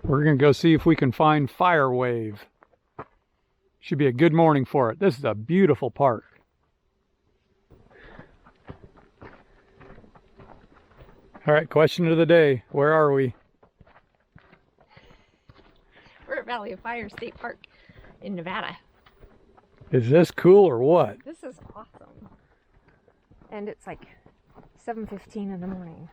We're going to go see if we can find Fire Wave. Should be a good morning for it. This is a beautiful park. All right, question of the day. Where are we? We're at Valley of Fire State Park in Nevada. Is this cool or what? This is awesome. And it's like 7:15 in the morning.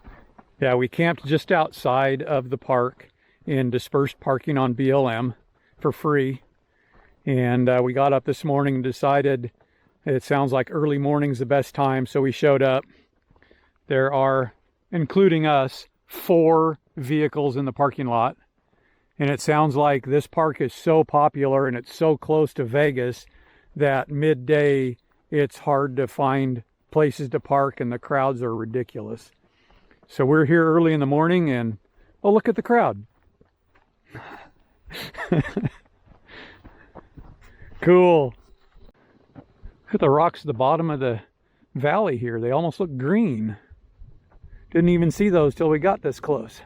Yeah, we camped just outside of the park in dispersed parking on BLM for free. And we got up this morning and decided it sounds like early morning's the best time, so we showed up. There are, including us, 4 vehicles in the parking lot. And it sounds like this park is so popular and it's so close to Vegas that midday it's hard to find places to park and the crowds are ridiculous. So we're here early in the morning and, oh, look at the crowd. Cool. Look at the rocks at the bottom of the valley here. They almost look green. Didn't even see those till we got this close.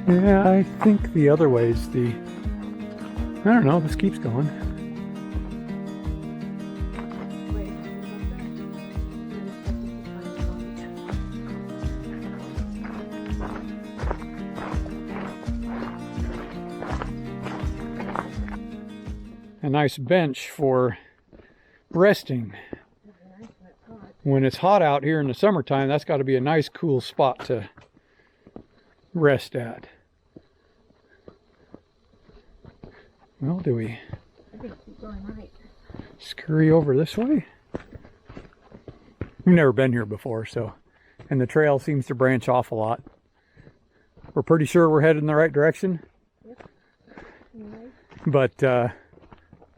Yeah, I think the other way's I don't know, this keeps going. A nice bench for resting. When it's hot out here in the summertime, that's got to be a nice cool spot to rest at. Well, do we scurry over this way? We've never been here before, so, and the trail seems to branch off a lot. We're pretty sure we're headed in the right direction. Yep. But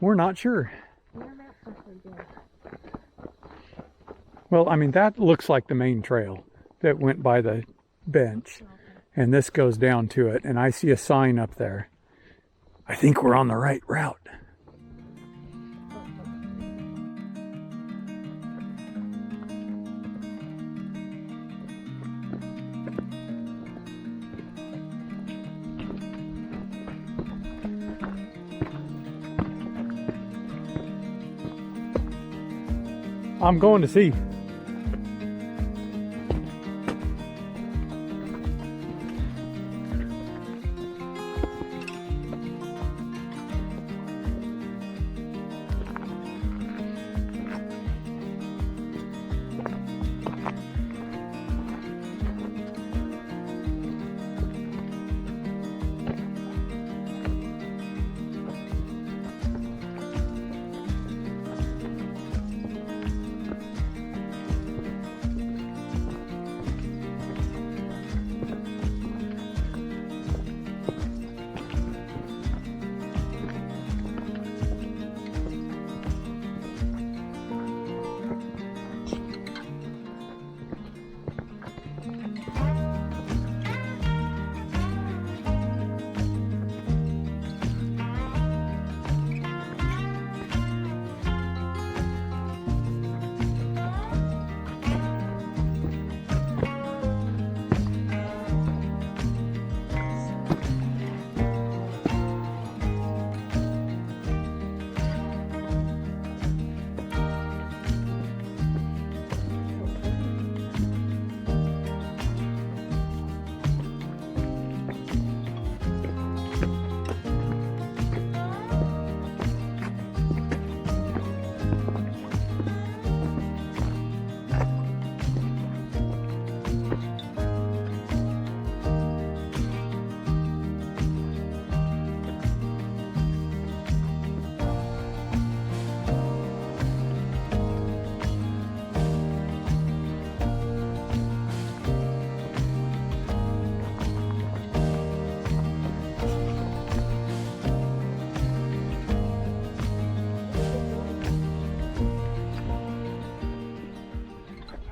we're not sure. Well, I mean, that looks like the main trail that went by the bench. And this goes down to it, and I see a sign up there. I think we're on the right route. I'm going to see.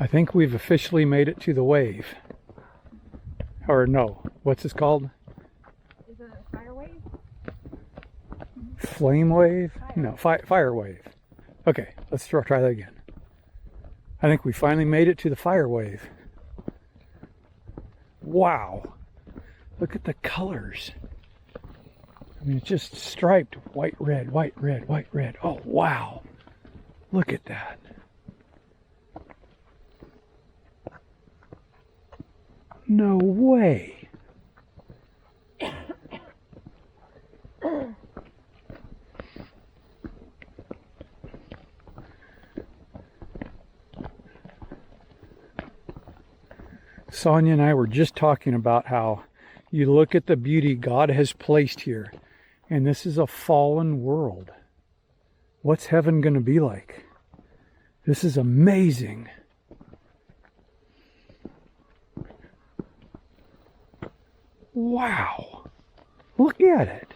I think we've officially made it to the wave. Or no, what's this called? Is it a fire wave? Flame wave? No, fire wave. Okay, let's try that again. I think we finally made it to the fire wave. Wow. Look at the colors. I mean, it's just striped white, red, white, red, white, red. Oh, wow. Look at that. No way. Sonja and I were just talking about how you look at the beauty God has placed here, and this is a fallen world. What's heaven going to be like? This is amazing. Wow. Look at it.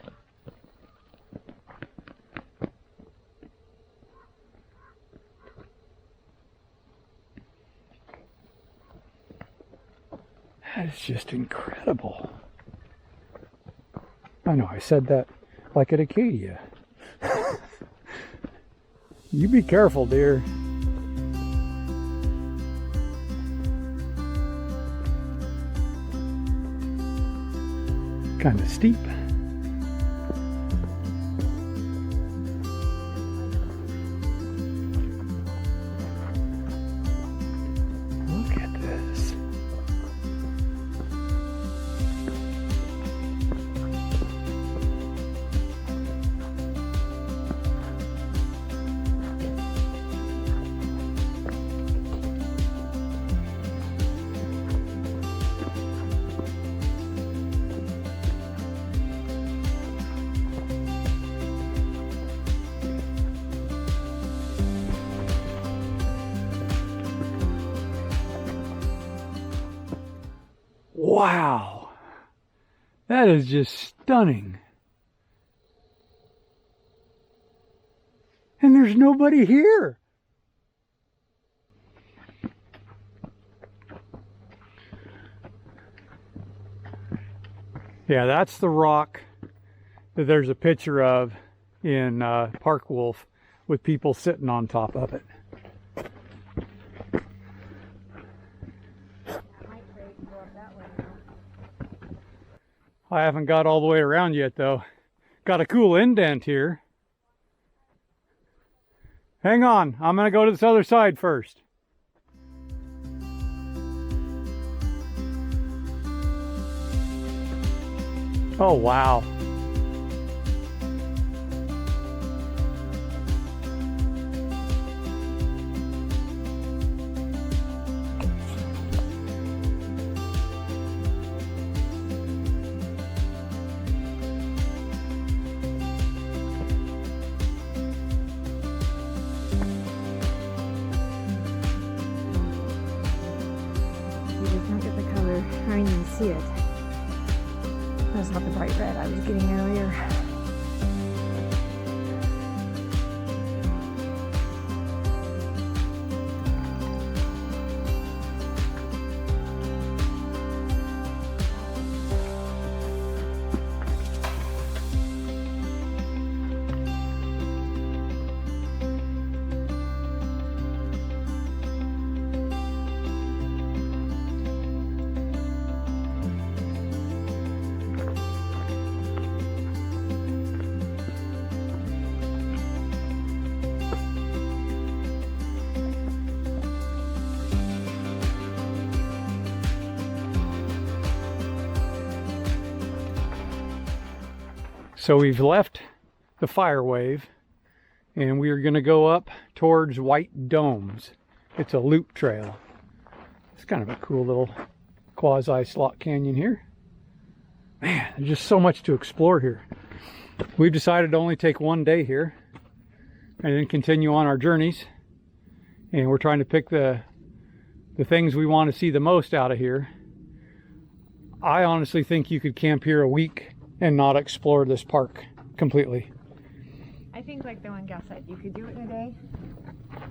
That is just incredible. I know, I said that like at Acadia. You be careful, dear. Kind of steep. Look at this. Wow, that is just stunning. And there's nobody here. Yeah, that's the rock that there's a picture of in Park Wolf with people sitting on top of it. I haven't got all the way around yet though. Got a cool indent here. Hang on, I'm gonna go to this other side first. Oh wow. Look at the color. I didn't even see it. That's not the bright red I was getting earlier. So we've left the fire wave and we are going to go up towards White Domes. It's a loop trail. It's kind of a cool little quasi slot canyon here. Man, there's just so much to explore here. We've decided to only take one day here and then continue on our journeys. And we're trying to pick the things we want to see the most out of here. I honestly think you could camp here a week and not explore this park completely. I think like the one gal said, you could do it in a day,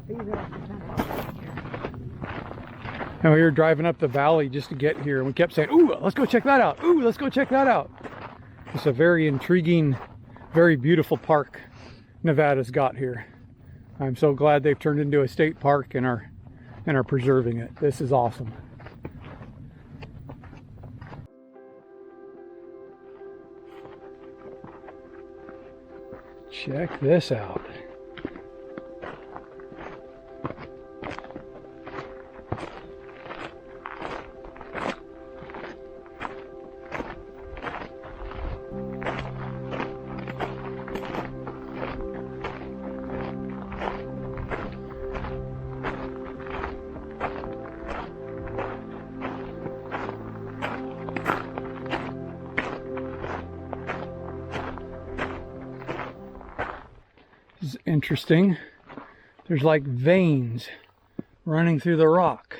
but you really have to spend it all day here. And we were driving up the valley just to get here, and we kept saying, ooh, let's go check that out. Ooh, let's go check that out. It's a very intriguing, very beautiful park Nevada's got here. I'm so glad they've turned into a state park and are preserving it. This is awesome. Check this out. This is interesting. There's like veins running through the rock.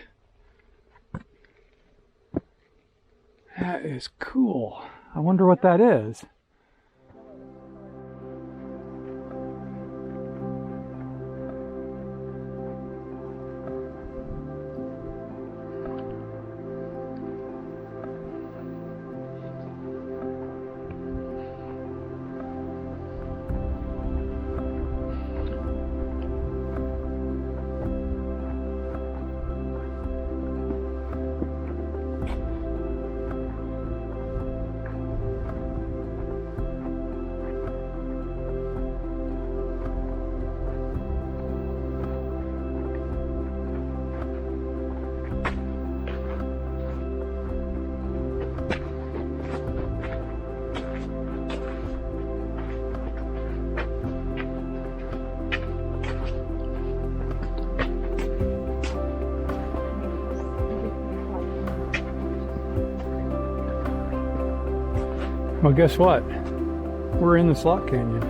That is cool. I wonder what that is. Well, guess what? We're in the slot canyon.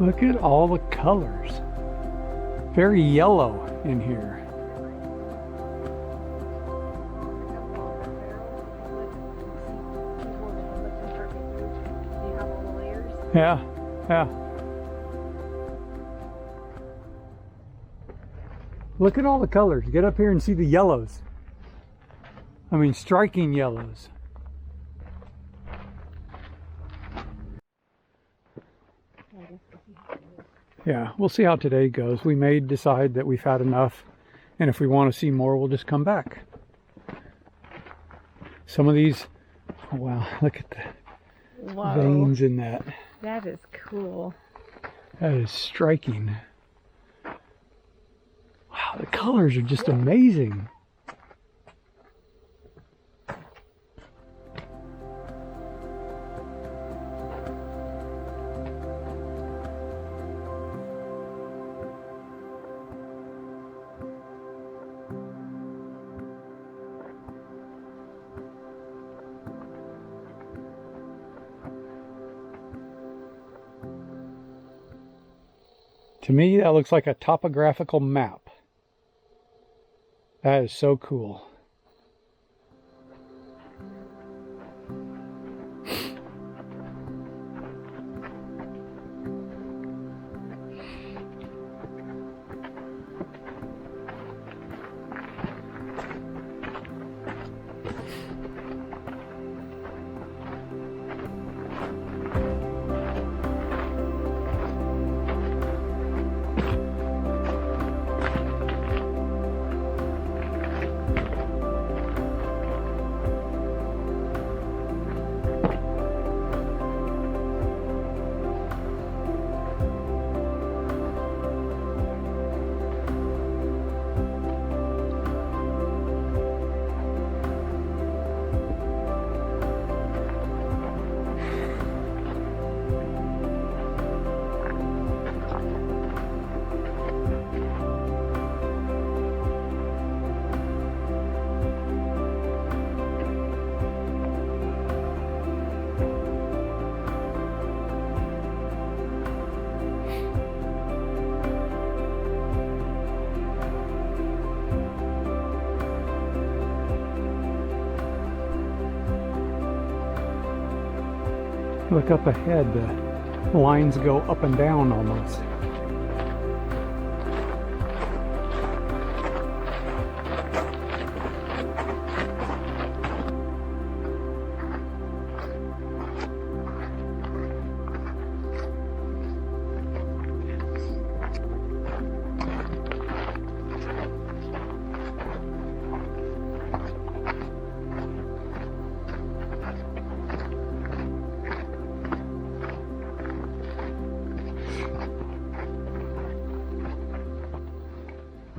Look at all the colors. Very yellow in here. Yeah, yeah. Look at all the colors. Get up here and see the yellows. I mean, striking yellows. Yeah, we'll see how today goes. We may decide that we've had enough, and if we want to see more, we'll just come back. Some of these, oh wow, look at the veins in that. That is cool. That is striking. Wow, the colors are just amazing. To me, that looks like a topographical map. That is so cool. Look up ahead, the lines go up and down almost.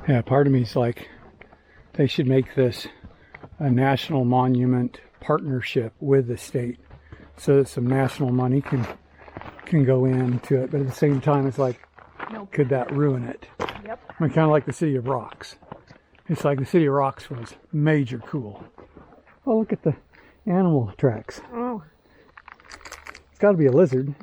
Yeah, part of me is like, they should make this a national monument partnership with the state so that some national money can go into it. But at the same time, it's like, Nope. could that ruin it? Yep. I mean, kind of like the City of Rocks. It's like the City of Rocks was major cool. Oh, look at the animal tracks. Oh. It's got to be a lizard.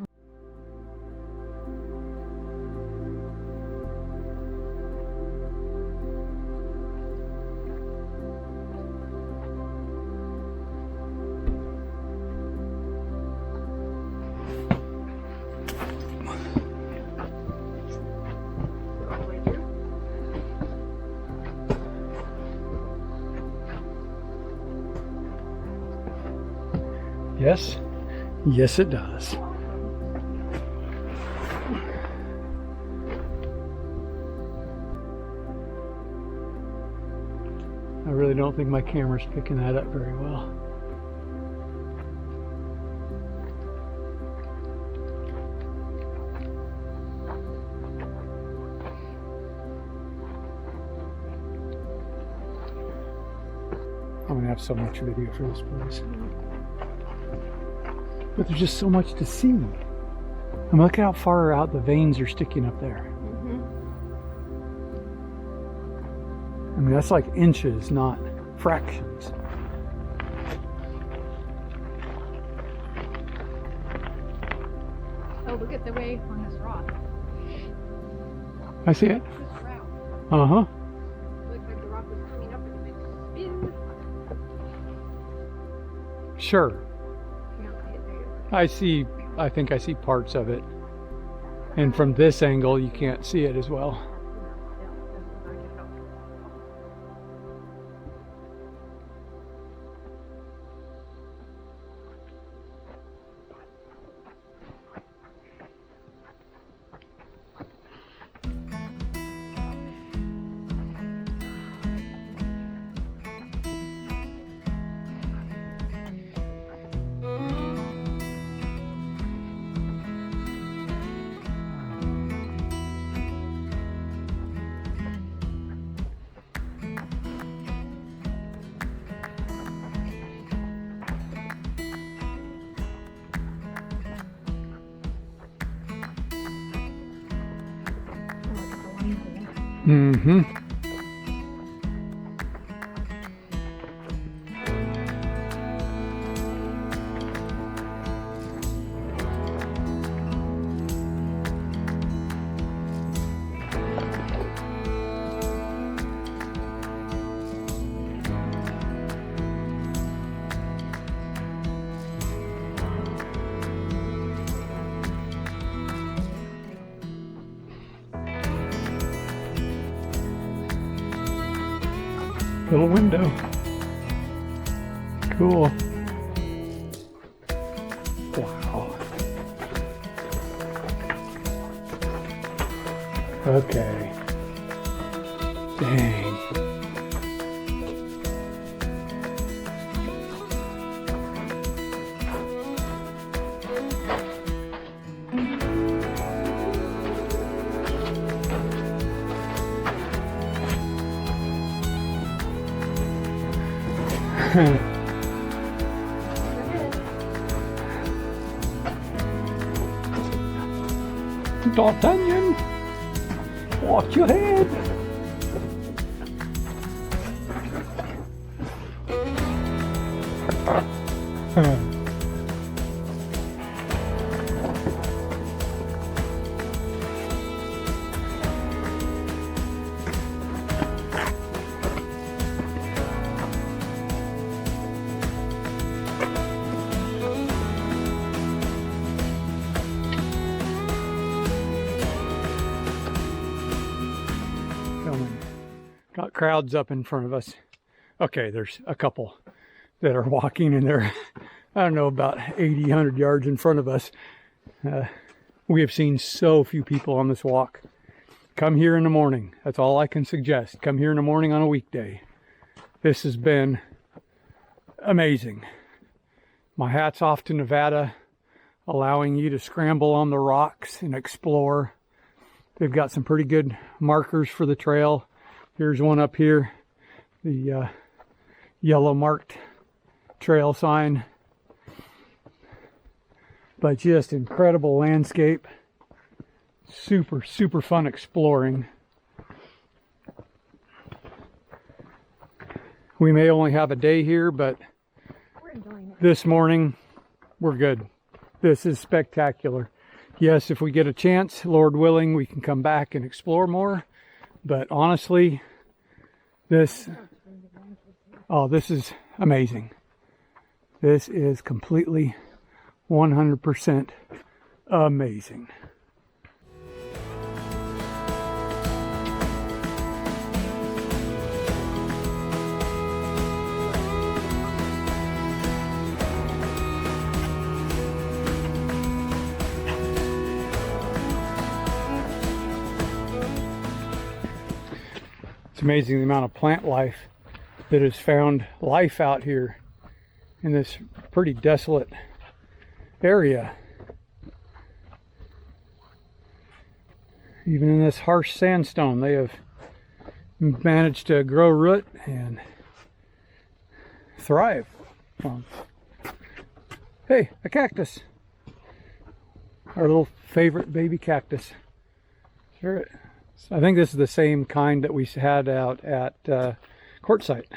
Yes, yes it does. I really don't think my camera's picking that up very well. I'm gonna have so much video for this place. But there's just so much to see. And look how far out the veins are sticking up there. I mean, that's like inches, not fractions. Oh, look at the way on this rock. I see it. This route. Uh-huh. Looks like the rock was coming up and it spin. Sure. Can't see it there. I think I see parts of it. And from this angle, you can't see it as well. Mm-hmm. Little window. Cool. Wow. Okay. Dang. D'Artagnan, watch your head. Got crowds up in front of us. Okay, there's a couple that are walking and they're, I don't know, about 80, 100 yards in front of us. We have seen so few people on this walk. Come here in the morning. That's all I can suggest. Come here in the morning on a weekday. This has been amazing. My hat's off to Nevada, allowing you to scramble on the rocks and explore. They've got some pretty good markers for the trail. Here's one up here, the yellow marked trail sign. But just incredible landscape. Super, super fun exploring. We may only have a day here, but this morning we're good. This is spectacular. Yes, if we get a chance, Lord willing, we can come back and explore more. But honestly, this is amazing. This is completely 100% amazing. It's amazing the amount of plant life that has found life out here in this pretty desolate area. Even in this harsh sandstone, they have managed to grow root and thrive. Hey, a cactus. Our little favorite baby cactus. Sure. I think this is the same kind that we had out at Quartzsite.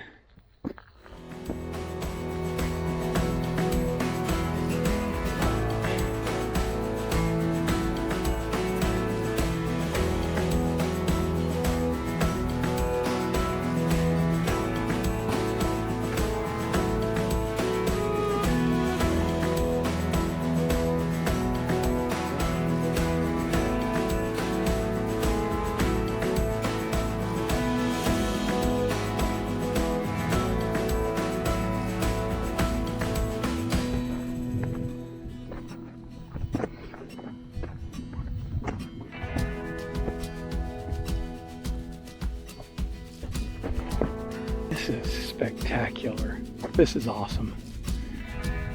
This is spectacular. This is awesome.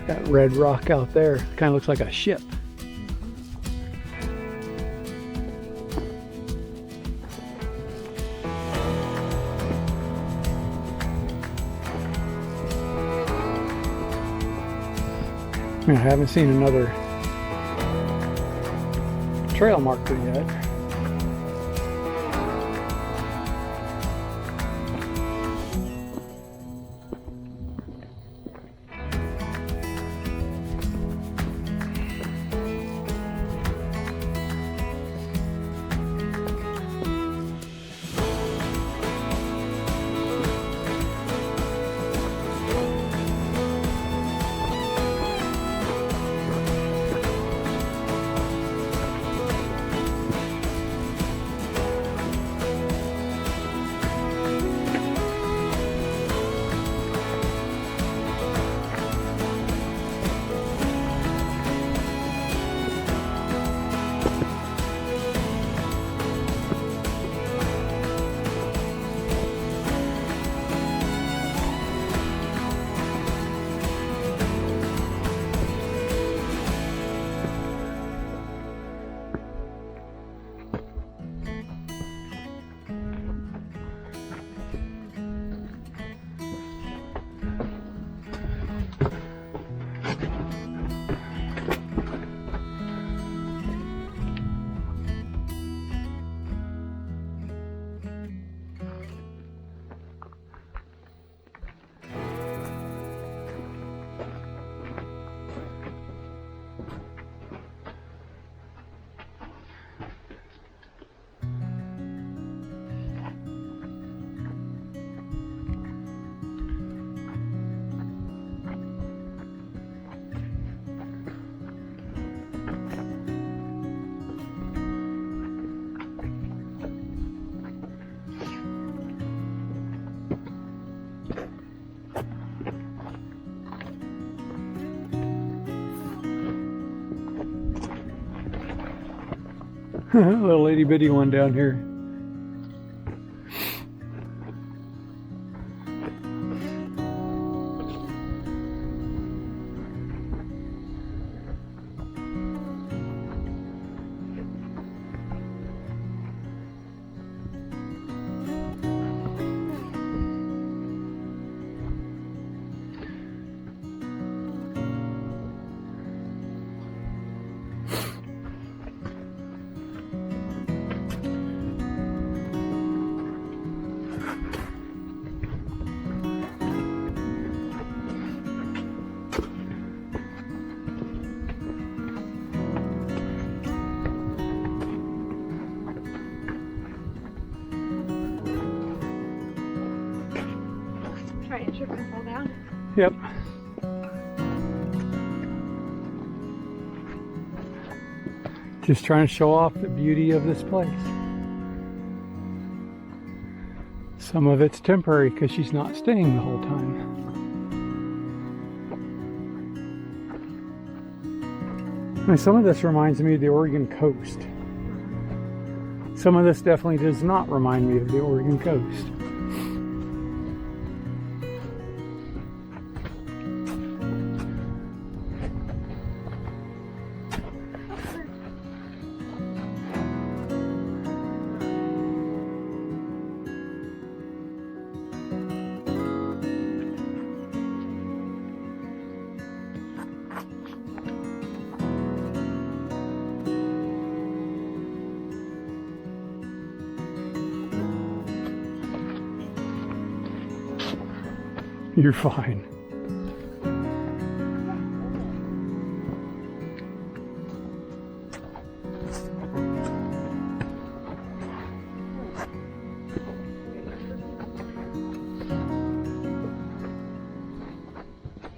That red rock out there kind of looks like a ship. I haven't seen another trail marker yet. Little itty bitty one down here. Try and trip and fall down. Yep. Just trying to show off the beauty of this place. Some of it's temporary because she's not staying the whole time. And some of this reminds me of the Oregon coast. Some of this definitely does not remind me of the Oregon coast. You're fine.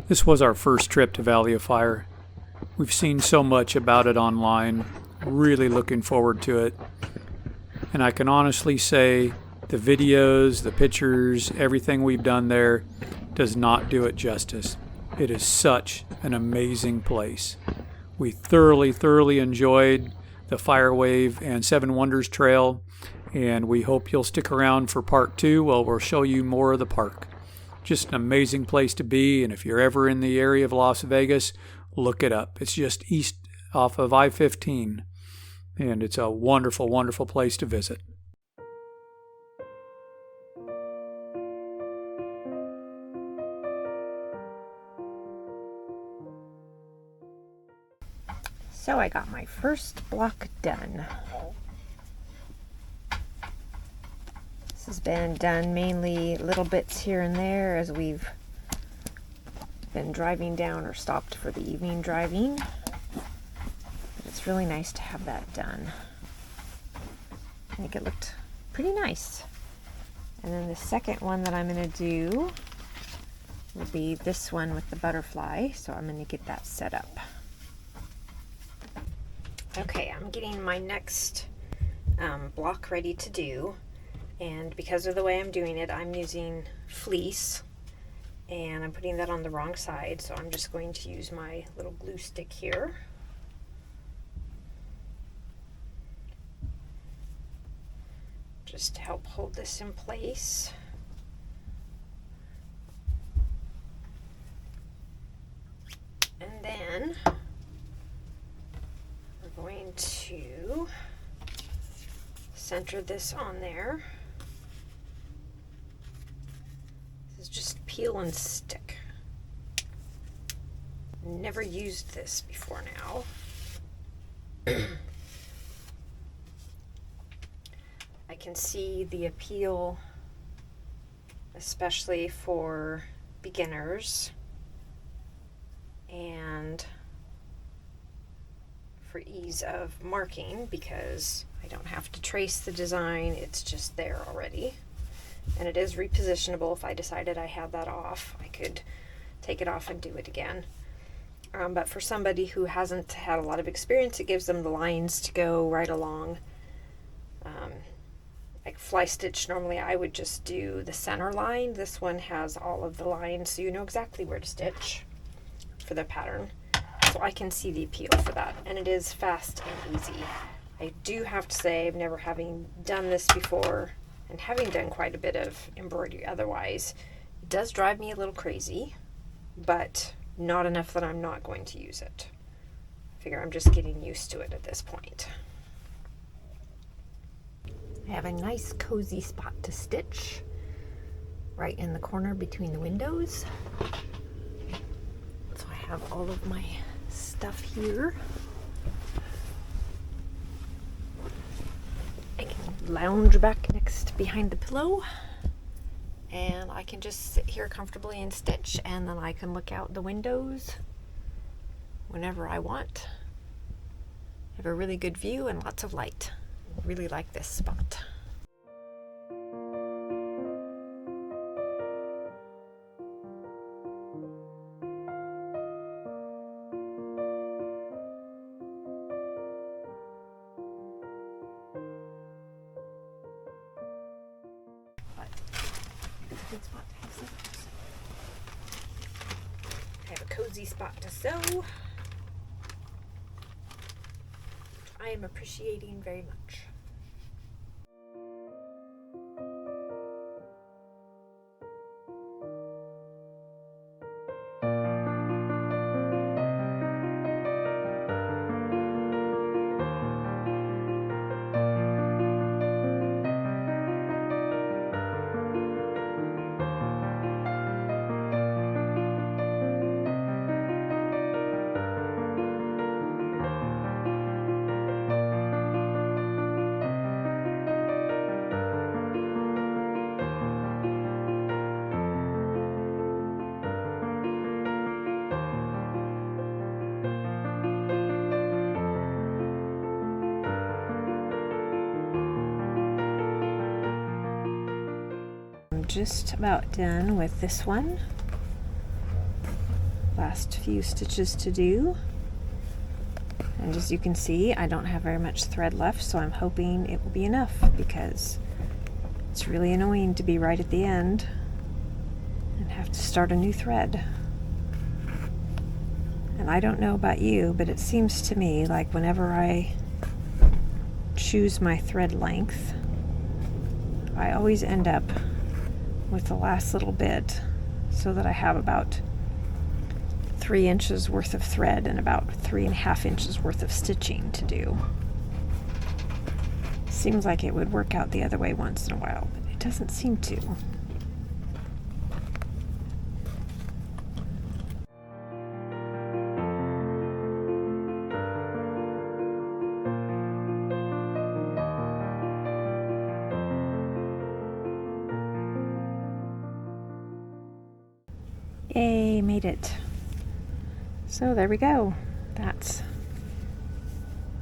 This was our first trip to Valley of Fire. We've seen so much about it online, really looking forward to it. And I can honestly say the videos, the pictures, everything we've done there does not do it justice. It is such an amazing place. We thoroughly enjoyed the Fire Wave and Seven Wonders Trail, and we hope you'll stick around for part 2 where we'll show you more of the park. Just an amazing place to be, and if you're ever in the area of Las Vegas, look it up. It's just east off of I-15, and it's a wonderful place to visit. So I got my first block done. This has been done mainly little bits here and there as we've been driving down or stopped for the evening driving. But it's really nice to have that done. I think it looked pretty nice. And then the second one that I'm going to do will be this one with the butterfly. So I'm going to get that set up. Okay, I'm getting my next block ready to do, and because of the way I'm doing it, I'm using fleece, and I'm putting that on the wrong side, so I'm just going to use my little glue stick here. Just to help hold this in place. And then going to center this on there. This is just peel and stick. Never used this before now. I can see the appeal, especially for beginners and for ease of marking, because I don't have to trace the design, it's just there already. And it is repositionable. If I decided I had that off, I could take it off and do it again. But for somebody who hasn't had a lot of experience, it gives them the lines to go right along. Like fly stitch, normally I would just do the center line. This one has all of the lines, so you know exactly where to stitch for the pattern. So I can see the appeal for that, and it is fast and easy. I do have to say, I've never having done this before and having done quite a bit of embroidery otherwise, it does drive me a little crazy, but not enough that I'm not going to use it. I figure I'm just getting used to it at this point. I have a nice cozy spot to stitch right in the corner between the windows. So I have all of my stuff here. I can lounge back next behind the pillow and I can just sit here comfortably and stitch, and then I can look out the windows whenever I want. I have a really good view and lots of light. I really like this spot. I have a cozy spot to sew. I am appreciating very much. I'm just about done with this one. Last few stitches to do. And as you can see, I don't have very much thread left, so I'm hoping it will be enough, because it's really annoying to be right at the end and have to start a new thread. And I don't know about you, but it seems to me like whenever I choose my thread length, I always end up with the last little bit, so that I have about 3 inches worth of thread and about 3.5 inches worth of stitching to do. Seems like it would work out the other way once in a while, but it doesn't seem to. Yay, made it. So there we go. That's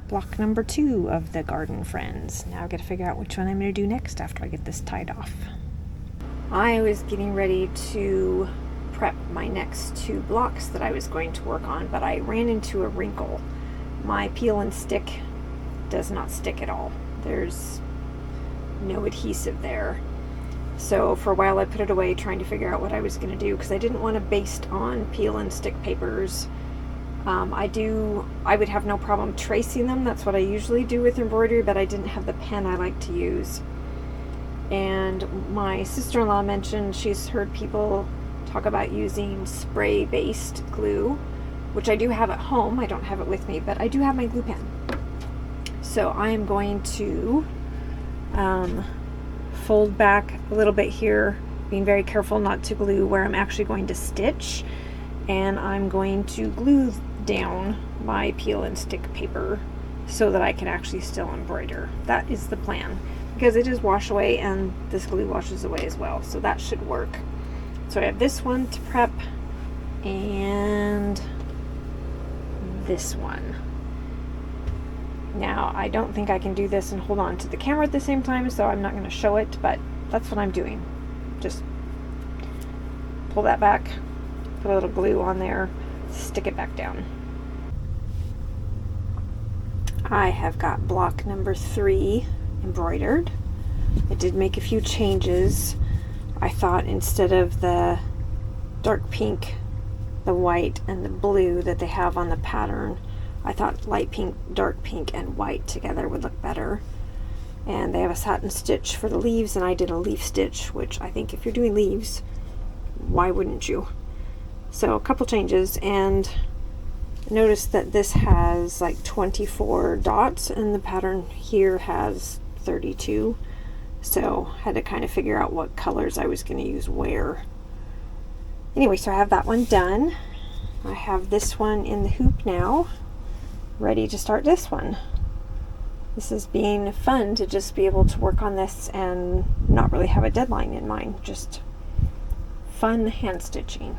block number 2 of the Garden Friends. Now I've got to figure out which one I'm going to do next after I get this tied off. I was getting ready to prep my next 2 blocks that I was going to work on, but I ran into a wrinkle. My peel and stick does not stick at all. There's no adhesive there. So for a while I put it away trying to figure out what I was going to do, because I didn't want to baste on peel and stick papers. I would have no problem tracing them. That's what I usually do with embroidery, but I didn't have the pen I like to use. And my sister-in-law mentioned she's heard people talk about using spray-based glue, which I do have at home. I don't have it with me, but I do have my glue pen. So I am going to fold back a little bit here, being very careful not to glue where I'm actually going to stitch, and I'm going to glue down my peel and stick paper so that I can actually still embroider. That is the plan, because it is wash away and this glue washes away as well, so that should work. So I have this one to prep and this one. Now I don't think I can do this and hold on to the camera at the same time, so I'm not going to show it, but that's what I'm doing. Just pull that back, put a little glue on there, stick it back down. I have got block number 3 embroidered. I did make a few changes. I thought instead of the dark pink, the white, and the blue that they have on the pattern, I thought light pink, dark pink, and white together would look better. And they have a satin stitch for the leaves, and I did a leaf stitch, which I think if you're doing leaves, why wouldn't you? So a couple changes, and notice that this has like 24 dots and the pattern here has 32. So I had to kind of figure out what colors I was going to use where. Anyway, so I have that one done. I have this one in the hoop now, ready to start this one. This is being fun to just be able to work on this and not really have a deadline in mind, just fun hand stitching.